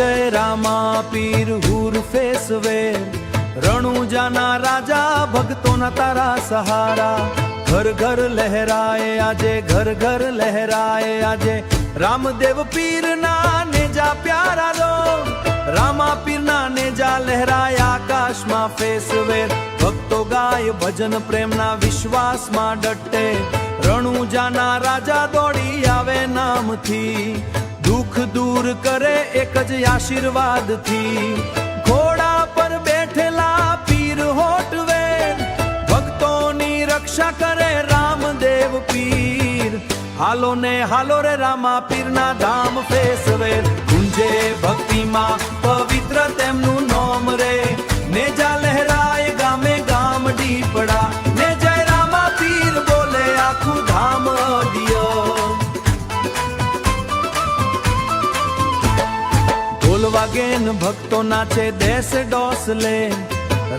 जय रामा पीर हूर फेसवे रणुजाना राजा भक्तों ना तारा सहारा घर घर लहराए आजे घर घर लहराए आजे रामदेव पीर ना नेजा प्यारा रो रामा पीर ना नेजा लहराए आकाश में फेसवे भक्तो गाय भजन प्रेम ना विश्वास में डटे रणुजाना राजा दौड़ी आवे नाम थी दुख दूर करे एक ज आशीर्वाद थी घोड़ा पर बैठेला पीर होटवे भक्तों नी रक्षा करे रामदेव पीर हालो रे रामा पीर ना धाम फेसवे गुंजे भक्ति मां पवित्र तेमनु नाम रे नेजा लहराए गामे गाम डीपड़ा ने जय रामा पीर बोले आखू धाम दियो ढोल वागेन भक्तो नाचे देश डोसले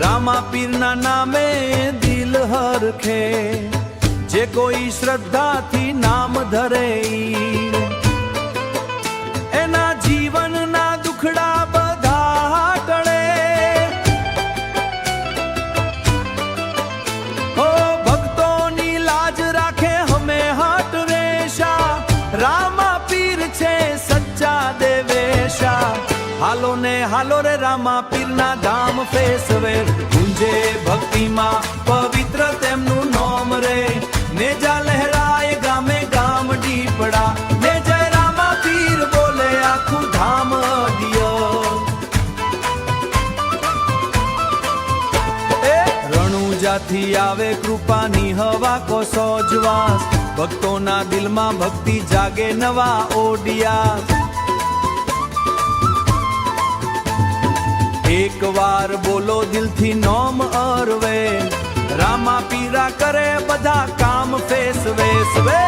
रामा पीर ना नामे दिल हरखे जे कोई श्रद्धा थी नाम धरे एना जीवन ना दुखड़ा बधा टळे हो भक्तों नी लाज राखे हमें हट रेशा रामा पीर छे सच्चा देवेशा हालो रे रामा पीर ना धाम फेसवे गुंजे भक्ति मां पवित्र तेमनु नाम रे नेजा लहराए गामे गाम डीपड़ा ने जय रामा पीर बोले आखू धाम दियो रणुजा थी आवे कृपानी हवा को सोजवास भक्तों ना दिल में भक्ति जागे नवा ओडिया एक बार बोलो दिल थी नोम अरवे रामा पीरा करे बधा काम फेस वेस वे